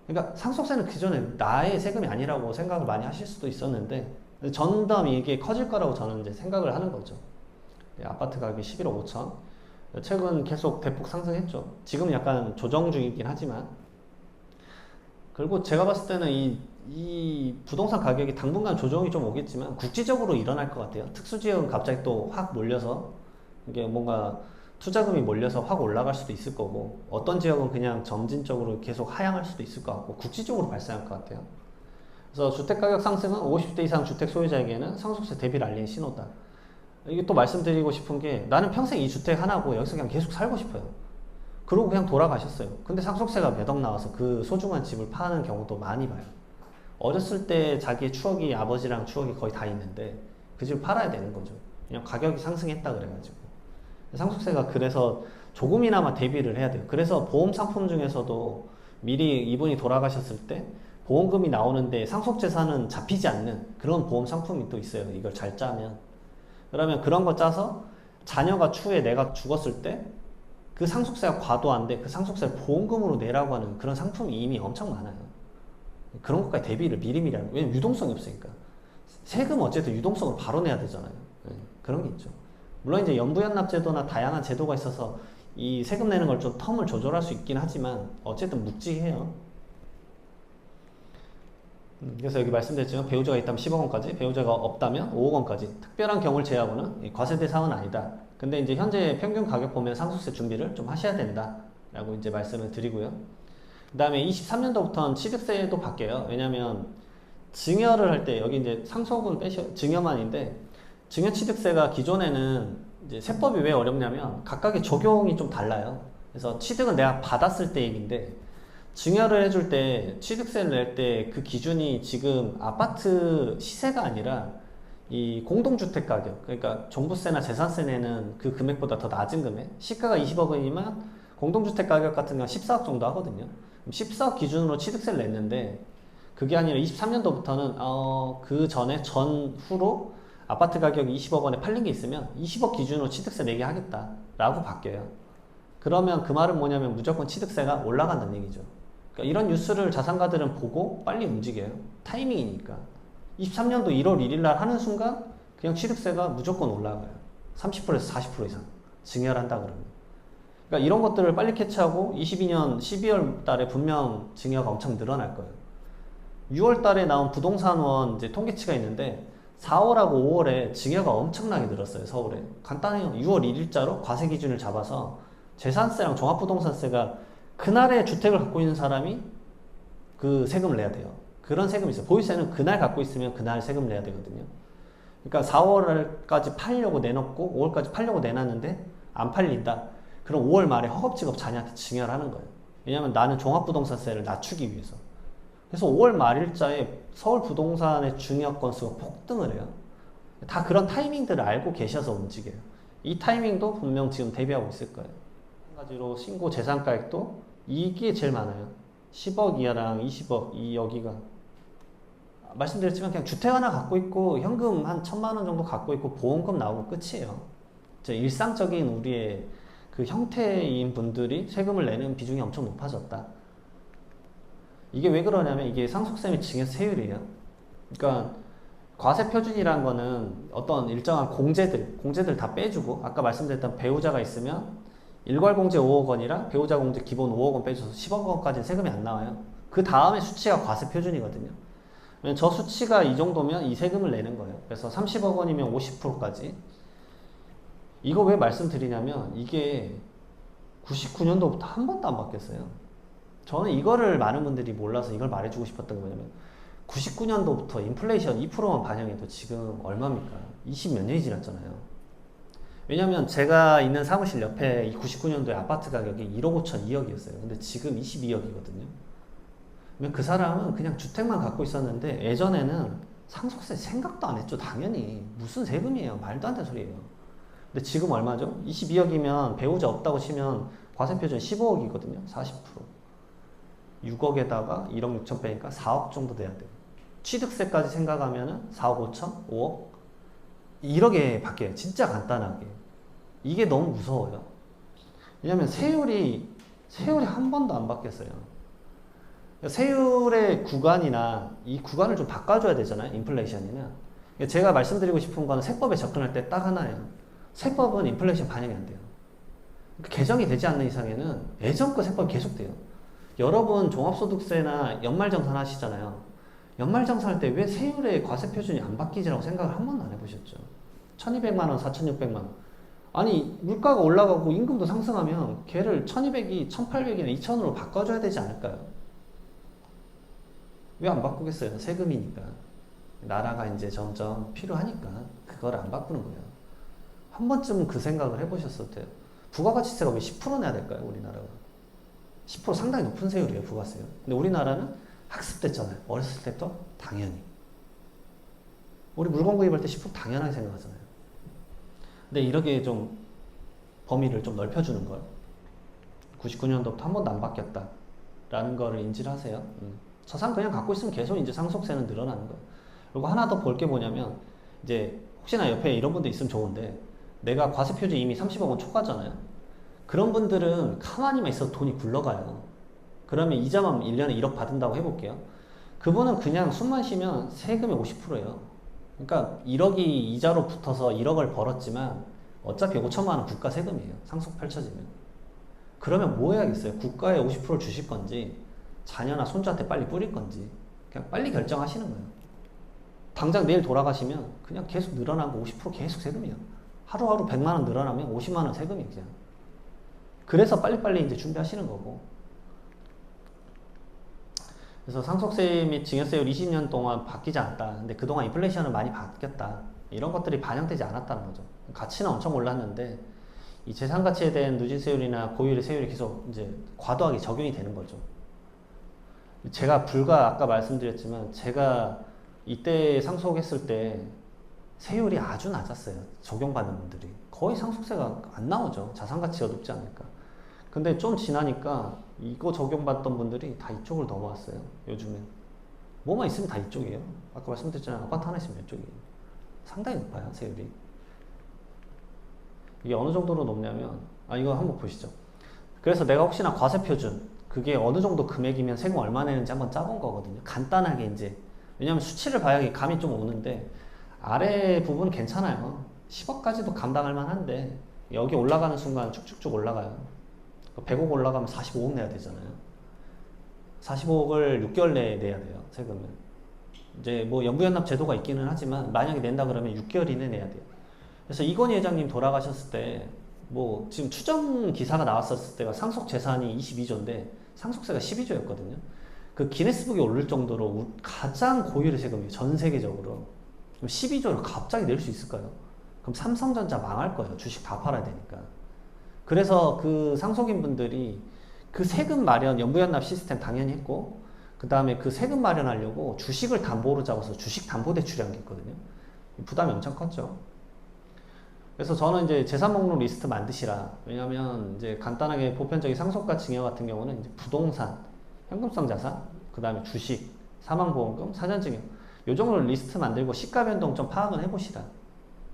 그러니까 상속세는 그전에 나의 세금이 아니라고 생각을 많이 하실 수도 있었는데 점점 이게 커질 거라고 저는 이제 생각을 하는 거죠. 아파트 가격이 11억 5천. 최근 계속 대폭 상승했죠. 지금 약간 조정 중이긴 하지만. 그리고 제가 봤을 때는 이 부동산 가격이 당분간 조정이 좀 오겠지만 국지적으로 일어날 것 같아요. 특수지역은 갑자기 또 확 몰려서 이게 뭔가 투자금이 몰려서 확 올라갈 수도 있을 거고 어떤 지역은 그냥 점진적으로 계속 하향할 수도 있을 것 같고 국지적으로 발생할 것 같아요. 그래서 주택가격 상승은 50대 이상 주택 소유자에게는 상속세 대비를 알리는 신호다. 이게 또 말씀드리고 싶은 게 나는 평생 이 주택 하나고 여기서 그냥 계속 살고 싶어요. 그러고 그냥 돌아가셨어요. 근데 상속세가 몇 억 나와서 그 소중한 집을 파는 경우도 많이 봐요. 어렸을 때 자기의 추억이 아버지랑 추억이 거의 다 있는데 그 집을 팔아야 되는 거죠. 그냥 가격이 상승했다 그래가지고. 상속세가 그래서 조금이나마 대비를 해야 돼요. 그래서 보험 상품 중에서도 미리 이분이 돌아가셨을 때 보험금이 나오는데 상속재산은 잡히지 않는 그런 보험 상품이 또 있어요. 이걸 잘 짜면. 그러면 그런 거 짜서 자녀가 추후에 내가 죽었을 때 그 상속세가 과도한데 그 상속세를 보험금으로 내라고 하는 그런 상품이 이미 엄청 많아요. 그런 것까지 대비를 미리미리 하는 거예요. 왜냐면 유동성이 없으니까. 세금 어쨌든 유동성을 바로 내야 되잖아요. 네, 그런 게 있죠. 물론 이제 연부연납제도나 다양한 제도가 있어서 이 세금 내는 걸 좀 텀을 조절할 수 있긴 하지만 어쨌든 묵직해요. 그래서 여기 말씀드렸지만 배우자가 있다면 10억 원까지, 배우자가 없다면 5억 원까지. 특별한 경우를 제외하고는 과세 대상은 아니다. 근데 이제 현재 평균 가격 보면 상속세 준비를 좀 하셔야 된다. 라고 이제 말씀을 드리고요. 그 다음에 23년도부터는 취득세도 바뀌어요. 왜냐면 증여를 할 때 여기 이제 상속은 증여만인데 증여 취득세가 기존에는 이제 세법이 왜 어렵냐면 각각의 적용이 좀 달라요. 그래서 취득은 내가 받았을 때 얘기인데 증여를 해줄 때 취득세를 낼 때 그 기준이 지금 아파트 시세가 아니라 이 공동주택 가격, 그러니까 종부세나 재산세 내는 그 금액보다 더 낮은 금액, 시가가 20억 원이면 공동주택 가격 같은 경우는 14억 정도 하거든요. 14억 기준으로 취득세를 냈는데 그게 아니라 23년도부터는 그 전에 전후로 아파트 가격이 20억 원에 팔린 게 있으면 20억 기준으로 취득세 내게 하겠다라고 바뀌어요. 그러면 그 말은 뭐냐면 무조건 취득세가 올라간다는 얘기죠. 그러니까 이런 뉴스를 자산가들은 보고 빨리 움직여요. 타이밍이니까. 23년도 1월 1일 날 하는 순간 그냥 취득세가 무조건 올라가요. 30%에서 40% 이상 증여를 한다 그러면. 그러니까 이런 것들을 빨리 캐치하고 22년 12월 달에 분명 증여가 엄청 늘어날 거예요. 6월 달에 나온 부동산원 이제 통계치가 있는데 4월하고 5월에 증여가 엄청나게 늘었어요. 서울에. 간단해요. 6월 1일자로 과세 기준을 잡아서 재산세랑 종합부동산세가 그날의 주택을 갖고 있는 사람이 그 세금을 내야 돼요. 그런 세금이 있어요. 보유세는 그날 갖고 있으면 그날 세금을 내야 되거든요. 그러니까 4월까지 팔려고 내놓고 5월까지 팔려고 내놨는데 안 팔린다. 그럼 5월 말에 허겁지겁 자녀한테 증여를 하는 거예요. 왜냐면 나는 종합부동산세를 낮추기 위해서. 그래서 5월 말일자에 서울 부동산의 증여 건수가 폭등을 해요. 다 그런 타이밍들을 알고 계셔서 움직여요. 이 타이밍도 분명 지금 대비하고 있을 거예요. 한 가지로 신고 재산가액도 이게 제일 많아요. 10억 이하랑 20억, 이 여기가. 말씀드렸지만 그냥 주택 하나 갖고 있고 현금 한 1,000만 원 정도 갖고 있고 보험금 나오고 끝이에요. 일상적인 우리의 그 형태인 분들이 세금을 내는 비중이 엄청 높아졌다. 이게 왜 그러냐면 이게 상속세 및 증여세율이에요. 그러니까 과세표준이라는 거는 어떤 일정한 공제들 다 빼주고 아까 말씀드렸던 배우자가 있으면 일괄공제 5억 원이랑 배우자 공제 기본 5억 원 빼줘서 10억 원까지는 세금이 안 나와요. 그 다음에 수치가 과세표준이거든요. 저 수치가 이 정도면 이 세금을 내는 거예요. 그래서 30억 원이면 50%까지. 이거 왜 말씀드리냐면 이게 99년도부터 한 번도 안 바뀌었어요. 저는 이거를 많은 분들이 몰라서 이걸 말해주고 싶었던 게 뭐냐면 99년도부터 인플레이션 2%만 반영해도 지금 얼마입니까? 20 몇 년이 지났잖아요. 왜냐면 제가 있는 사무실 옆에 99년도에 아파트 가격이 1억 5천 2억이었어요. 근데 지금 22억이거든요. 그 사람은 그냥 주택만 갖고 있었는데 예전에는 상속세 생각도 안 했죠. 당연히 무슨 세금이에요. 말도 안 되는 소리예요. 근데 지금 얼마죠? 22억이면 배우자 없다고 치면 과세표준 15억이거든요. 40%. 6억에다가 1억 6천 빼니까 4억 정도 돼야 돼요. 취득세까지 생각하면 4억 5천? 5억? 1억에 바뀌어요. 진짜 간단하게. 이게 너무 무서워요. 왜냐면 세율이 한 번도 안 바뀌었어요. 세율의 구간이나 이 구간을 좀 바꿔줘야 되잖아요. 인플레이션이는. 제가 말씀드리고 싶은 거는 세법에 접근할 때 딱 하나예요. 세법은 인플레이션 반영이 안 돼요. 개정이 되지 않는 이상에는 예전 거 세법이 계속 돼요. 여러분 종합소득세나 연말정산 하시잖아요. 연말정산할 때 왜 세율의 과세표준이 안 바뀌지라고 생각을 한 번도 안 해보셨죠? 1200만 원, 4600만 원. 아니 물가가 올라가고 임금도 상승하면 걔를 1200이 1800이나 2000으로 바꿔줘야 되지 않을까요? 왜 안 바꾸겠어요? 세금이니까. 나라가 이제 점점 필요하니까 그걸 안 바꾸는 거예요. 한 번쯤은 그 생각을 해보셨을 때요. 부가가치세가 왜 10% 내야 될까요? 우리나라가. 10% 상당히 높은 세율이에요. 부가세요. 근데 우리나라는 학습됐잖아요. 어렸을 때부터 당연히. 우리 물건 구입할 때 10% 당연하게 생각하잖아요. 근데 이렇게 좀 범위를 좀 넓혀주는 걸 99년도부터 한 번도 안 바뀌었다 라는 거를 인지를 하세요. 저상 그냥 갖고 있으면 계속 이제 상속세는 늘어나는 거예요. 그리고 하나 더 볼 게 뭐냐면 이제 혹시나 옆에 이런 분들 있으면 좋은데 내가 과세표준 이미 30억 원 초과잖아요. 그런 분들은 가만히만 있어도 돈이 굴러가요. 그러면 이자만 1년에 1억 받은다고 해볼게요. 그분은 그냥 숨만 쉬면 세금이 50%예요. 그러니까 1억이 이자로 붙어서 1억을 벌었지만 어차피 5천만 원 국가 세금이에요. 상속 펼쳐지면. 그러면 뭐 해야겠어요? 국가에 50%를 주실 건지 자녀나 손주한테 빨리 뿌릴 건지 그냥 빨리 결정하시는 거예요. 당장 내일 돌아가시면 그냥 계속 늘어나고 50% 계속 세금이에요. 하루하루 100만 원 늘어나면 50만 원 세금이에요. 그냥. 그래서 빨리빨리 이제 준비하시는 거고. 그래서 상속세 및 증여세율 20년 동안 바뀌지 않았다. 근데 그동안 인플레이션은 많이 바뀌었다. 이런 것들이 반영되지 않았다는 거죠. 가치는 엄청 올랐는데 이 재산 가치에 대한 누진세율이나 고율의 세율이 계속 이제 과도하게 적용이 되는 거죠. 제가 아까 말씀드렸지만 제가 이때 상속했을 때 세율이 아주 낮았어요. 적용받는 분들이. 거의 상속세가 안 나오죠. 자산 가치가 높지 않으니까. 근데 좀 지나니까 이거 적용받던 분들이 다 이쪽으로 넘어왔어요. 요즘엔. 뭐만 있으면 다 이쪽이에요. 아까 말씀드렸잖아요. 아파트 하나 있으면 이쪽이에요. 상당히 높아요. 세율이. 이게 어느 정도로 높냐면 이거 한번 보시죠. 그래서 내가 혹시나 과세표준 그게 어느 정도 금액이면 세금 얼마 내는지 한번 짜본 거거든요. 간단하게 이제. 왜냐면 수치를 봐야 감이 좀 오는데 아래 부분 괜찮아요. 10억까지도 감당할 만한데 여기 올라가는 순간 쭉쭉쭉 올라가요. 100억 올라가면 45억 내야 되잖아요. 45억을 6개월 내에 내야 돼요. 세금을. 이제 뭐 연부연납 제도가 있기는 하지만 만약에 낸다 그러면 6개월 이내 내야 돼요. 그래서 이건희 회장님 돌아가셨을 때 뭐 지금 추정 기사가 나왔었을 때가 상속 재산이 22조인데 상속세가 12조였거든요. 그 기네스북에 오를 정도로 가장 고율의 세금이에요. 전 세계적으로. 그럼 12조를 갑자기 낼 수 있을까요? 그럼 삼성전자 망할 거예요. 주식 다 팔아야 되니까. 그래서 그 상속인 분들이 그 세금 마련, 연부연납 시스템 당연히 했고, 그 다음에 그 세금 마련하려고 주식을 담보로 잡아서 주식 담보대출이라는 게 있거든요. 부담이 엄청 컸죠. 그래서 저는 이제 재산 목록 리스트 만드시라. 왜냐면 이제 간단하게 보편적인 상속과 증여 같은 경우는 이제 부동산, 현금성 자산, 그 다음에 주식, 사망보험금, 사전증여. 요 정도로 리스트 만들고 시가 변동 좀 파악은 해보시라.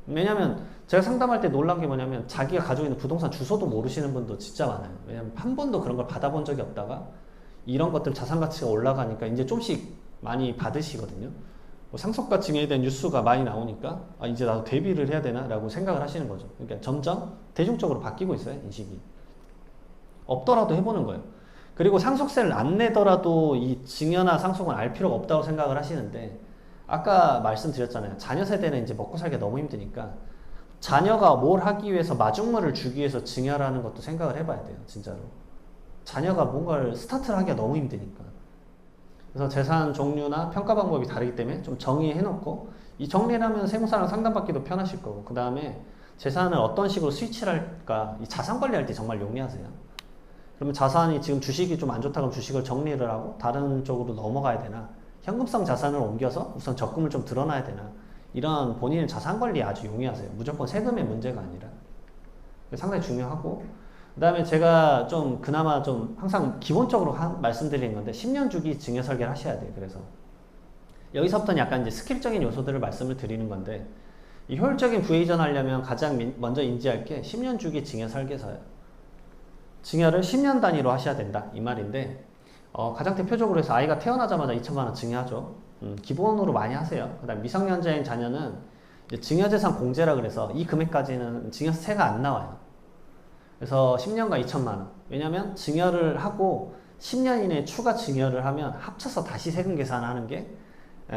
왜냐면 제가 상담할 때 놀란 게 뭐냐면 자기가 가지고 있는 부동산 주소도 모르시는 분도 진짜 많아요. 왜냐면 한 번도 그런 걸 받아본 적이 없다가 이런 것들 자산 가치가 올라가니까 이제 좀씩 많이 받으시거든요. 뭐 상속과 증여에 대한 뉴스가 많이 나오니까 아, 이제 나도 대비를 해야 되나 라고 생각을 하시는 거죠. 그러니까 점점 대중적으로 바뀌고 있어요, 인식이. 없더라도 해보는 거예요. 그리고 상속세를 안 내더라도 이 증여나 상속은 알 필요가 없다고 생각을 하시는데, 아까 말씀드렸잖아요. 자녀 세대는 이제 먹고 살기가 너무 힘드니까 자녀가 뭘 하기 위해서 마중물을 주기 위해서 증여라는 것도 생각을 해봐야 돼요, 진짜로. 자녀가 뭔가를 스타트를 하기가 너무 힘드니까. 그래서 재산 종류나 평가 방법이 다르기 때문에 좀 정의해 놓고, 이 정리를 하면 세무사랑 상담받기도 편하실 거고, 그 다음에 재산을 어떤 식으로 스위치를 할까, 이 자산 관리할 때 정말 용이하세요. 그러면 자산이 지금 주식이 좀 안 좋다 그러면 주식을 정리를 하고 다른 쪽으로 넘어가야 되나, 현금성 자산을 옮겨서 우선 적금을 좀 드러나야 되나, 이런 본인의 자산 관리에 아주 용이하세요. 무조건 세금의 문제가 아니라. 상당히 중요하고, 그 다음에 제가 좀 그나마 좀 항상 기본적으로 말씀드리는 건데 10년 주기 증여 설계를 하셔야 돼요. 그래서 여기서부터는 약간 이제 스킬적인 요소들을 말씀을 드리는 건데, 이 효율적인 부의 이전하려면 가장 먼저 인지할 게 10년 주기 증여 설계서예요. 증여를 10년 단위로 하셔야 된다 이 말인데, 가장 대표적으로 해서 아이가 태어나자마자 2천만 원 증여하죠. 기본으로 많이 하세요. 그 다음 미성년자인 자녀는 이제 증여재산 공제라 그래서 이 금액까지는 증여세가 안 나와요. 그래서 10년간 2천만 원. 왜냐면 증여를 하고 10년 이내에 추가 증여를 하면 합쳐서 다시 세금 계산하는 게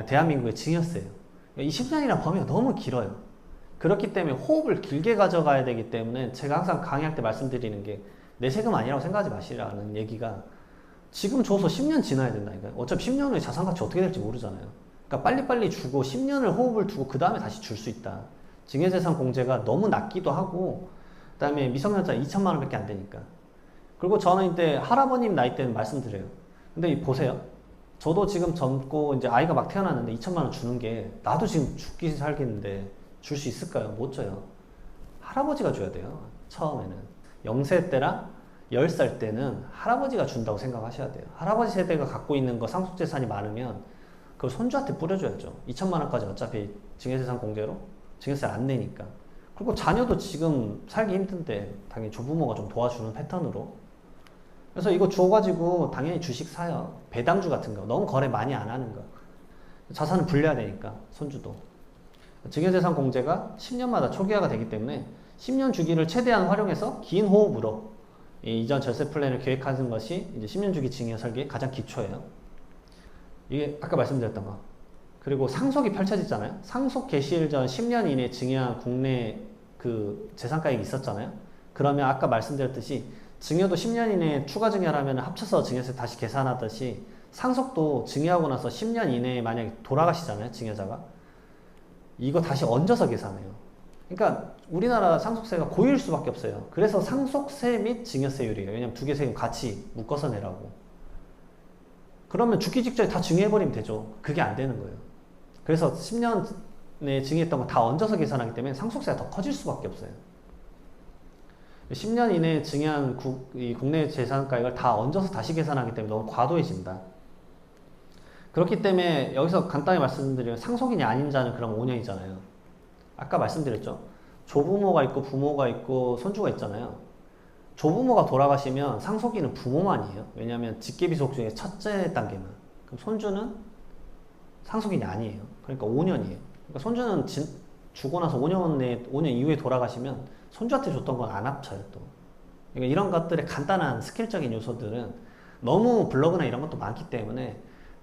대한민국의 증여세예요. 이 10년이라는 범위가 너무 길어요. 그렇기 때문에 호흡을 길게 가져가야 되기 때문에 제가 항상 강의할 때 말씀드리는 게 내 세금 아니라고 생각하지 마시라는 얘기가, 지금 줘서 10년 지나야 된다니까요. 어차피 10년 후에 자산 가치 어떻게 될지 모르잖아요. 그러니까 빨리빨리 주고 10년을 호흡을 두고 그 다음에 다시 줄 수 있다. 증여재산 공제가 너무 낮기도 하고, 그 다음에 미성년자 2천만 원밖에 안 되니까. 그리고 저는 이때 할아버님 나이 때는 말씀드려요. 근데 보세요. 저도 지금 젊고 이제 아이가 막 태어났는데 2천만 원 주는 게, 나도 지금 죽기 살겠는데 줄 수 있을까요? 못 줘요. 할아버지가 줘야 돼요. 처음에는. 0세 때랑 10살 때는 할아버지가 준다고 생각하셔야 돼요. 할아버지 세대가 갖고 있는 거 상속재산이 많으면 그걸 손주한테 뿌려줘야죠. 2천만 원까지 어차피 증여재산 공제로 증여세 안 내니까. 그리고 자녀도 지금 살기 힘든데 당연히 조부모가 좀 도와주는 패턴으로. 그래서 이거 줘가지고 당연히 주식 사요. 배당주 같은 거. 너무 거래 많이 안 하는 거. 자산을 불려야 되니까 손주도. 증여재산 공제가 10년마다 초기화가 되기 때문에 10년 주기를 최대한 활용해서 긴 호흡으로 이전 절세 플랜을 계획하는 것이 이제 10년 주기 증여 설계의 가장 기초예요. 이게 아까 말씀드렸던 거. 그리고 상속이 펼쳐지잖아요. 상속 개시일 전 10년 이내 증여한 국내 그 재산가액이 있었잖아요. 그러면 아까 말씀드렸듯이 증여도 10년 이내에 추가 증여를 하면 합쳐서 증여세 다시 계산하듯이, 상속도 증여하고 나서 10년 이내에 만약에 돌아가시잖아요, 증여자가. 이거 다시 얹어서 계산해요. 그러니까 우리나라 상속세가 고일 수밖에 없어요. 그래서 상속세 및 증여세율이에요. 왜냐면 두 개 세금 같이 묶어서 내라고. 그러면 죽기 직전에 다 증여해버리면 되죠. 그게 안 되는 거예요. 그래서 10년에 증여했던 거 다 얹어서 계산하기 때문에 상속세가 더 커질 수밖에 없어요. 10년 이내에 증여한 국내 재산가액을 다 얹어서 다시 계산하기 때문에 너무 과도해진다. 그렇기 때문에 여기서 간단히 말씀드리면 상속인이 아닌 자는 그럼 5년이잖아요. 아까 말씀드렸죠. 조부모가 있고 부모가 있고 손주가 있잖아요. 조부모가 돌아가시면 상속인은 부모만이에요. 왜냐하면 직계비속 중에 첫째 단계만. 그럼 손주는 상속인이 아니에요. 그러니까 5년이에요. 그러니까 손주는 주고 나서 5년 이후에 돌아가시면 손주한테 줬던 건 안 합쳐요, 또. 그러니까 이런 것들의 간단한 스킬적인 요소들은 너무 블로그나 이런 것도 많기 때문에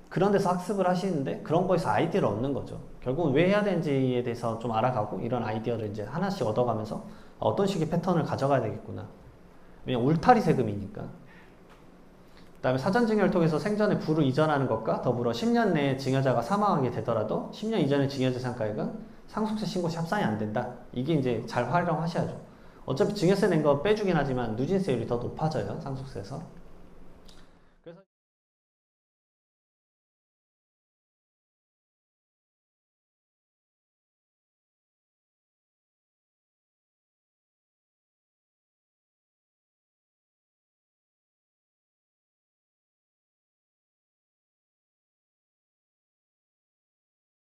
그런 데서 학습을 하시는데 그런 거에서 아이디어를 얻는 거죠. 결국은 왜 해야 되는지에 대해서 좀 알아가고 이런 아이디어를 이제 하나씩 얻어가면서 어떤 식의 패턴을 가져가야 되겠구나. 왜냐면 울타리 세금이니까. 그 다음에 사전증여를 통해서 생전에 부를 이전하는 것과 더불어 10년 내에 증여자가 사망하게 되더라도 10년 이전의 증여재산가액은 상속세 신고 시 합산이 안 된다. 이게 이제 잘 활용하셔야죠. 어차피 증여세 낸 거 빼주긴 하지만 누진세율이 더 높아져요. 상속세에서.